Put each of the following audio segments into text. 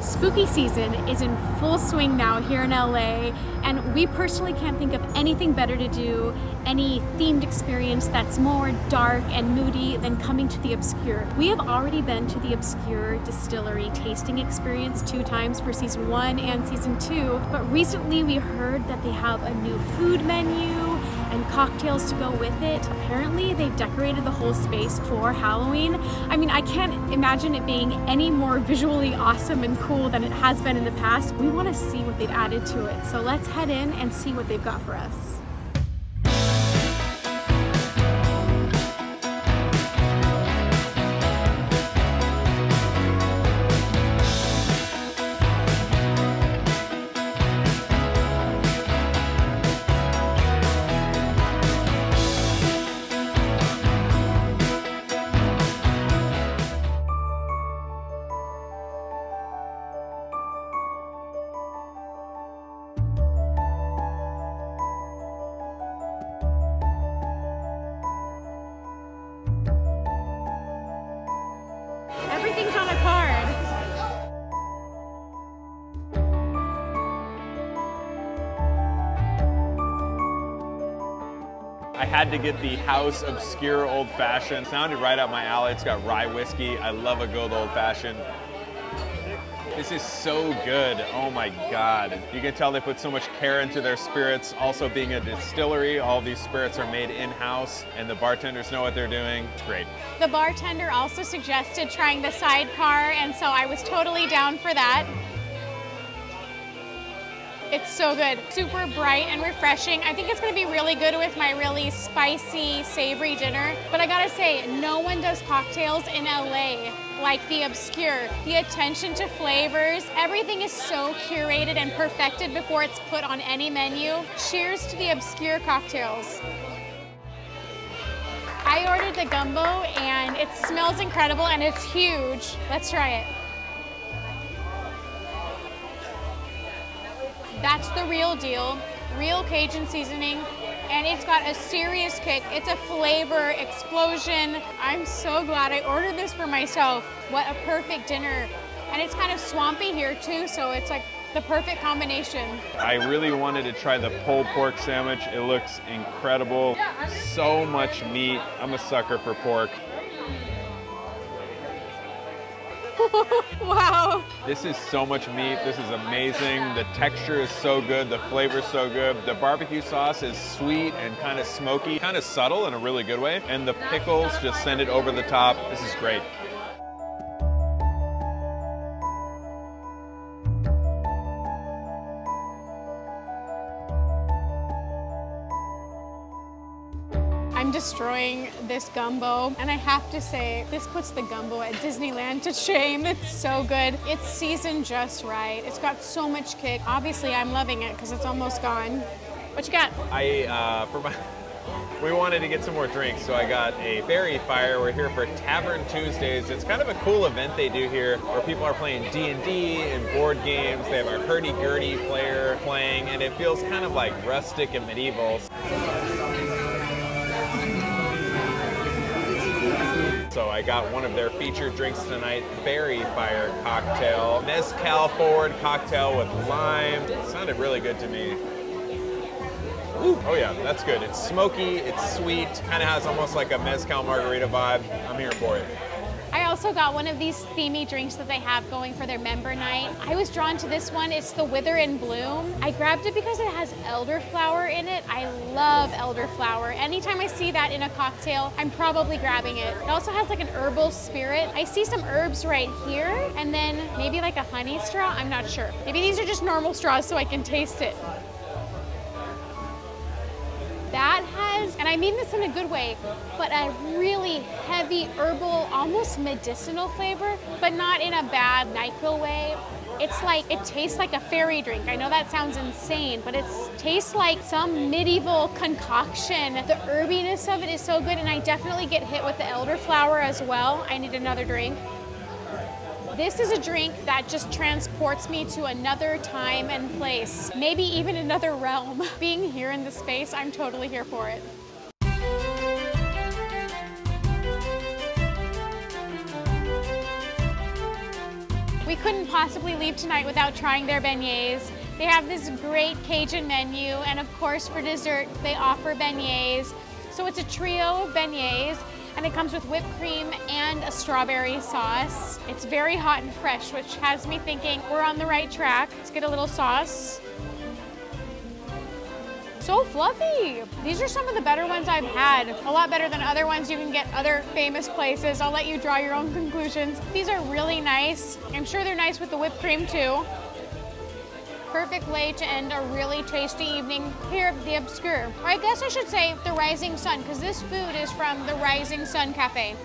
Spooky season is in full swing now here in LA, and we personally can't think of anything better to do, any themed experience that's more dark and moody than coming to the Obscure. We have already been to the Obscure Distillery tasting experience 2 times for season 1 and season 2, but recently we heard that they have a new food menu and cocktails to go with it. Apparently they've decorated the whole space for Halloween. I mean, I can't imagine it being any more visually awesome and cool than it has been in the past. We want to see what they've added to it. So let's head in and see what they've got for us. Everything's on a card. I had to get the House Obscure Old Fashioned. Sounded right up my alley. It's got rye whiskey. I love a good old fashioned. This is so good. Oh my God. You can tell they put so much care into their spirits. Also being a distillery, all these spirits are made in-house and the bartenders know what they're doing. It's great. The bartender also suggested trying the sidecar, and so I was totally down for that. It's so good. Super bright and refreshing. I think it's gonna be really good with my really spicy, savory dinner. But I gotta say, no one does cocktails in LA like the Obscure. The attention to flavors, everything is so curated and perfected before it's put on any menu. Cheers to the Obscure cocktails. I ordered the gumbo and it smells incredible and it's huge. Let's try it. That's the real deal, real Cajun seasoning, and it's got a serious kick. It's a flavor explosion. I'm so glad I ordered this for myself. What a perfect dinner. And it's kind of swampy here too, so it's like the perfect combination. I really wanted to try the pulled pork sandwich. It looks incredible. So much meat. I'm a sucker for pork. Wow. This is so much meat. This is amazing. The texture is so good. The flavor is so good. The barbecue sauce is sweet and kind of smoky, kind of subtle in a really good way. And the pickles just send it over the top. This is great. I'm destroying this gumbo, and I have to say, this puts the gumbo at Disneyland to shame. It's so good. It's seasoned just right. It's got so much kick. Obviously, I'm loving it because it's almost gone. What you got? We wanted to get some more drinks, so I got a Faerie Fire. We're here for Tavern Tuesdays. It's kind of a cool event they do here where people are playing D&D and board games. They have a hurdy-gurdy player playing, and it feels kind of like rustic and medieval. So I got one of their featured drinks tonight, Faerie Fire cocktail. Mezcal forward cocktail with lime. It sounded really good to me. Ooh. Oh yeah, that's good. It's smoky, it's sweet, kind of has almost like a mezcal margarita vibe. I'm here for it. I also got one of these themey drinks that they have going for their member night. I was drawn to this one. It's the Wither and Bloom. I grabbed it because it has elderflower in it. I love elderflower. Anytime I see that in a cocktail, I'm probably grabbing it. It also has like an herbal spirit. I see some herbs right here, and then maybe like a honey straw. I'm not sure. Maybe these are just normal straws so I can taste it. That has, and I mean this in a good way, but a really heavy herbal, almost medicinal flavor, but not in a bad NyQuil way. It's like, it tastes like a fairy drink. I know that sounds insane, but it tastes like some medieval concoction. The herbiness of it is so good, and I definitely get hit with the elderflower as well. I need another drink. This is a drink that just transports me to another time and place, maybe even another realm. Being here in this space, I'm totally here for it. We couldn't possibly leave tonight without trying their beignets. They have this great Cajun menu, and of course for dessert, they offer beignets. So it's a trio of beignets, and it comes with whipped cream and a strawberry sauce. It's very hot and fresh, which has me thinking we're on the right track. Let's get a little sauce. So fluffy. These are some of the better ones I've had. A lot better than other ones you can get other famous places. I'll let you draw your own conclusions. These are really nice. I'm sure they're nice with the whipped cream too. Perfect way to end a really tasty evening here at the Obscure. Or I guess I should say the Rising Sun, because this food is from the Rising Sun Cafe.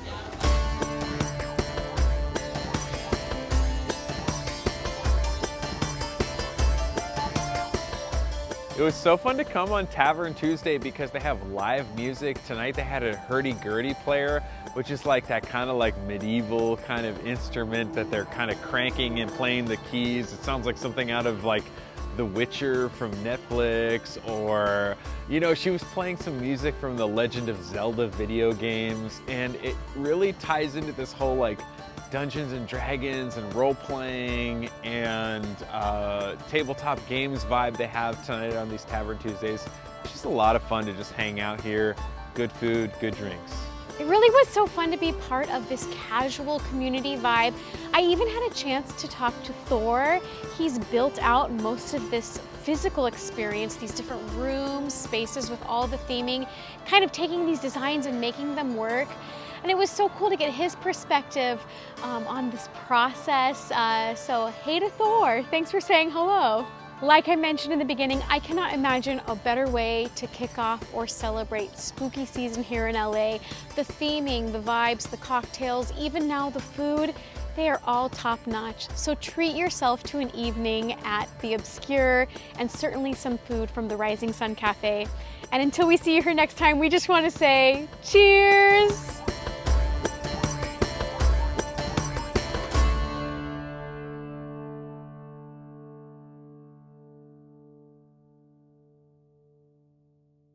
It was so fun to come on Tavern Tuesday because they have live music. Tonight they had a hurdy-gurdy player, which is like that kind of like medieval kind of instrument that they're kind of cranking and playing the keys. It sounds like something out of like The Witcher from Netflix, or, you know, she was playing some music from the Legend of Zelda video games, and it really ties into this whole like Dungeons and Dragons and role-playing and tabletop games vibe they have tonight on these Tavern Tuesdays. It's just a lot of fun to just hang out here. Good food, good drinks. It really was so fun to be part of this casual community vibe. I even had a chance to talk to Thor. He's built out most of this physical experience, these different rooms, spaces with all the theming, kind of taking these designs and making them work. And it was so cool to get his perspective on this process. So hey to Thor, thanks for saying hello. Like I mentioned in the beginning, I cannot imagine a better way to kick off or celebrate spooky season here in LA. The theming, the vibes, the cocktails, even now the food, they are all top notch. So treat yourself to an evening at the Obscure and certainly some food from the Rising Sun Cafe. And until we see you here next time, we just want to say cheers!